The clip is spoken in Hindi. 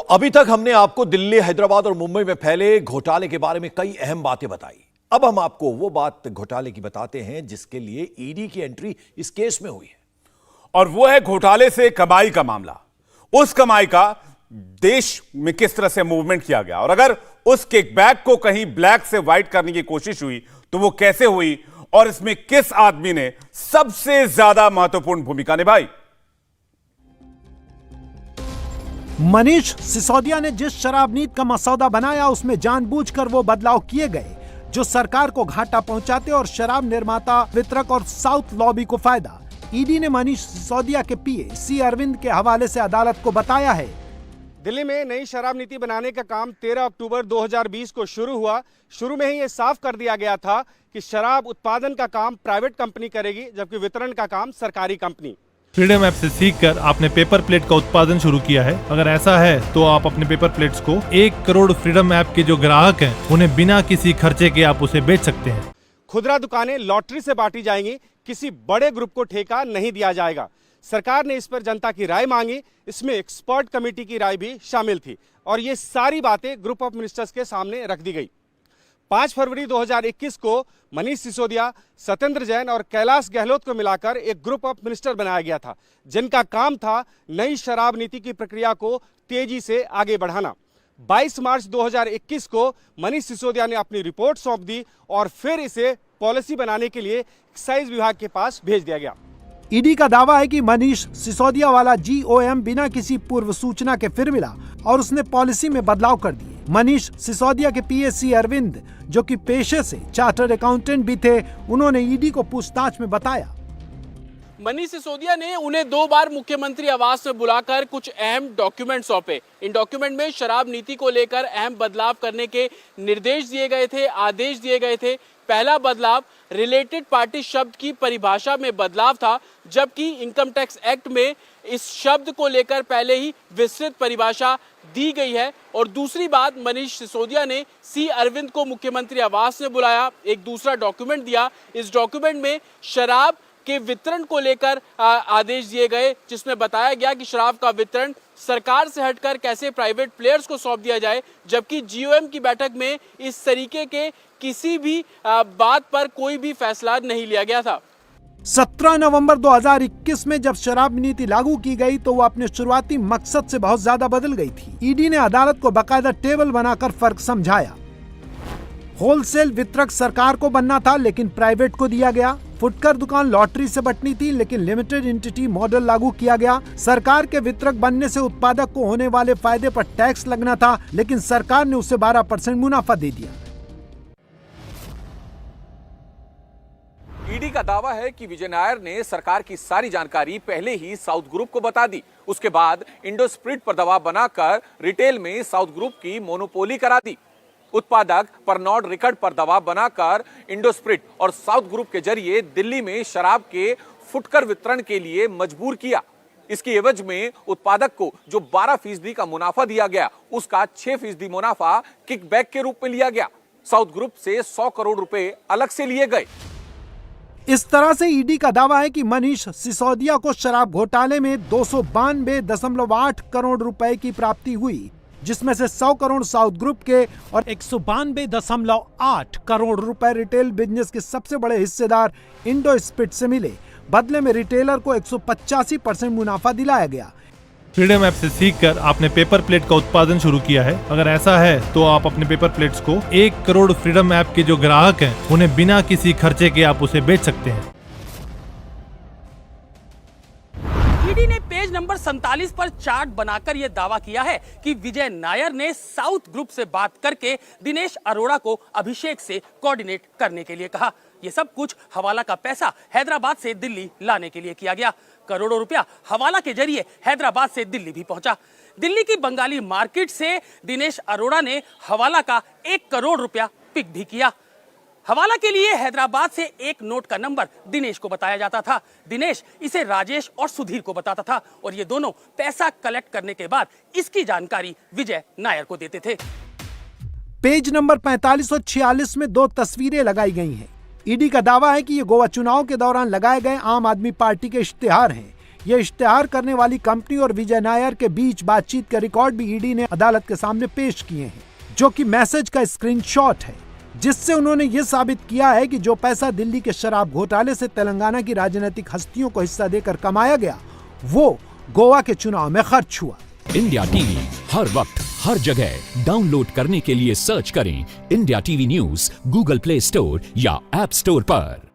अभी तक हमने आपको दिल्ली, हैदराबाद और मुंबई में फैले घोटाले के बारे में कई अहम बातें बताई। अब हम आपको वो बात घोटाले की बताते हैं जिसके लिए ईडी की एंट्री इस केस में हुई है, और वो है घोटाले से कमाई का मामला। उस कमाई का देश में किस तरह से मूवमेंट किया गया, और अगर उस किकबैक को कहीं ब्लैक से व्हाइट करने की कोशिश हुई तो वो कैसे हुई, और इसमें किस आदमी ने सबसे ज्यादा महत्वपूर्ण भूमिका निभाई। मनीष सिसोदिया ने जिस शराब नीति का मसौदा बनाया उसमें जानबूझकर वो बदलाव किए गए जो सरकार को घाटा पहुंचाते और शराब निर्माता, वितरक और साउथ लॉबी को फायदा। ईडी ने मनीष सिसोदिया के पीए सी अरविंद के हवाले से अदालत को बताया है, दिल्ली में नई शराब नीति बनाने का काम 13 अक्टूबर 2020 को शुरू हुआ। शुरू में ही ये साफ कर दिया गया था कि शराब उत्पादन का काम प्राइवेट कंपनी करेगी, जबकि वितरण का काम सरकारी कंपनी। फ्रीडम ऐप से सीखकर आपने पेपर प्लेट का उत्पादन शुरू किया है। अगर ऐसा है तो आप अपने पेपर प्लेट्स को 1 करोड़ फ्रीडम ऐप के जो ग्राहक हैं उन्हें बिना किसी खर्चे के आप उसे बेच सकते हैं। खुदरा दुकानें लॉटरी से बांटी जाएंगी, किसी बड़े ग्रुप को ठेका नहीं दिया जाएगा। सरकार ने इस पर जनता की राय मांगी, इसमें एक्सपर्ट कमेटी की राय भी शामिल थी, और ये सारी बातें ग्रुप ऑफ मिनिस्टर्स के सामने रख दी गई। 5 फरवरी 2021 को मनीष सिसोदिया, सत्येंद्र जैन और कैलाश गहलोत को मिलाकर एक ग्रुप ऑफ मिनिस्टर बनाया गया था, जिनका काम था नई शराब नीति की प्रक्रिया को तेजी से आगे बढ़ाना। 22 मार्च 2021 को मनीष सिसोदिया ने अपनी रिपोर्ट सौंप दी और फिर इसे पॉलिसी बनाने के लिए एक्साइज विभाग के पास भेज दिया गया। ईडी का दावा है कि मनीष सिसोदिया वाला जीओएम बिना किसी पूर्व सूचना के फिर मिला और उसने पॉलिसी में बदलाव कर दिए। मनीष सिसोदिया के पीए सी अरविंद, जो कि पेशे से चार्टर्ड अकाउंटेंट भी थे, उन्होंने ईडी को पूछताछ में बताया, मनीष सिसोदिया ने उन्हें 2 बार मुख्यमंत्री आवास में बुलाकर कुछ अहम डॉक्यूमेंट सौंपे। इन डॉक्यूमेंट में शराब नीति को लेकर अहम बदलाव करने के निर्देश दिए गए थे, आदेश दिए गए थे। पहला बदलाव रिलेटेड पार्टी शब्द की परिभाषा में बदलाव था, जबकि इनकम टैक्स एक्ट में इस शब्द को लेकर पहले ही विस्तृत परिभाषा दी गई है। और दूसरी बात, मनीष सिसोदिया ने सी अरविंद को मुख्यमंत्री आवास में बुलाया, एक दूसरा डॉक्यूमेंट दिया। इस डॉक्यूमेंट में शराब के वितरण को लेकर आदेश दिए गए, जिसमें बताया गया कि शराब का वितरण सरकार से हटकर कैसे प्राइवेट प्लेयर्स को सौंप दिया जाए, जबकि जीओएम की बैठक में इस तरीके के किसी भी बात पर कोई भी फैसला नहीं लिया गया था। 17 नवंबर 2021 में जब शराब नीति लागू की गई तो वो अपने शुरुआती मकसद से बहुत ज्यादा बदल गई थी। ईडी ने अदालत को बाकायदा टेबल बनाकर फर्क समझाया। होलसेल वितरक सरकार को बनना था लेकिन प्राइवेट को दिया गया। फुटकर दुकान लॉटरी से बटनी थी लेकिन लिमिटेड एंटिटी मॉडल लागू किया गया। सरकार के वितरक बनने से उत्पादक को होने वाले फायदे पर टैक्स लगना था, लेकिन सरकार ने उसे 12% मुनाफा दे दिया। ईडी का दावा है कि विजय नायर ने सरकार की सारी जानकारी पहले ही साउथ ग्रुप को बता दी। उसके बाद इंडोस्प्रिट पर दबाव बनाकर रिटेल में साउथ ग्रुप की मोनोपोली करा दी। उत्पादक परनॉर्ड रिकॉर्ड पर दबाव बनाकर इंडोस्प्रिट और साउथ ग्रुप के जरिए दिल्ली में शराब के फुटकर वितरण के लिए मजबूर किया। इसकी एवज में उत्पादक को जो 12% का मुनाफा दिया गया, उसका 6% मुनाफा किकबैक के रूप में लिया गया। साउथ ग्रुप से 100 करोड़ रुपए अलग से लिए गए। इस तरह से ईडी का दावा है कि मनीष सिसोदिया को शराब घोटाले में 292.8 करोड़ रुपए की प्राप्ति हुई, जिसमें से 100 करोड़ साउथ ग्रुप के और 192.8 करोड़ रुपए रिटेल बिजनेस के सबसे बड़े हिस्सेदार इंडोस्प्रिट से मिले। बदले में रिटेलर को 185% मुनाफा दिलाया गया। फ्रीडम ऐप से सीखकर आपने पेपर प्लेट का उत्पादन शुरू किया है। अगर ऐसा है तो आप अपने पेपर प्लेट्स को 1 करोड़ फ्रीडम ऐप के जो ग्राहक हैं उन्हें बिना किसी खर्चे के आप उसे बेच सकते हैं। ईडी ने पेज नंबर 47 पर चार्ट बनाकर यह दावा किया है कि विजय नायर ने साउथ ग्रुप से बात करके दिनेश अरोड़ा को अभिषेक से कोऑर्डिनेट करने के लिए कहा। यह सब कुछ हवाला का पैसा हैदराबाद से दिल्ली लाने के लिए किया गया। करोड़ों रुपया हवाला के जरिए हैदराबाद से दिल्ली भी पहुंचा। दिल्ली की बंगाली मार्केट से दिनेश अरोड़ा ने हवाला का 1 करोड़ रुपया पिक भी किया। हवाला के लिए हैदराबाद से एक नोट का नंबर दिनेश को बताया जाता था। दिनेश इसे राजेश और सुधीर को बताता था और ये दोनों पैसा कलेक्ट करने के बाद इसकी जानकारी विजय नायर को देते थे। पेज नंबर 45 और 46 में 2 तस्वीरें लगाई गई हैं। ईडी का दावा है कि ये गोवा चुनाव के दौरान लगाए गए आम आदमी पार्टी के इश्तिहार हैं। ये इश्तेहार करने वाली कंपनी और विजय नायर के बीच बातचीत के रिकॉर्ड भी ईडी ने अदालत के सामने पेश किए हैं, जो कि मैसेज का स्क्रीनशॉट है, जिससे उन्होंने ये साबित किया है कि जो पैसा दिल्ली के शराब घोटाले से तेलंगाना की राजनीतिक हस्तियों को हिस्सा देकर कमाया गया, वो गोवा के चुनाव में खर्च हुआ। इंडिया टीवी हर वक्त हर जगह डाउनलोड करने के लिए सर्च करें India TV news Google play store या ऐप स्टोर पर।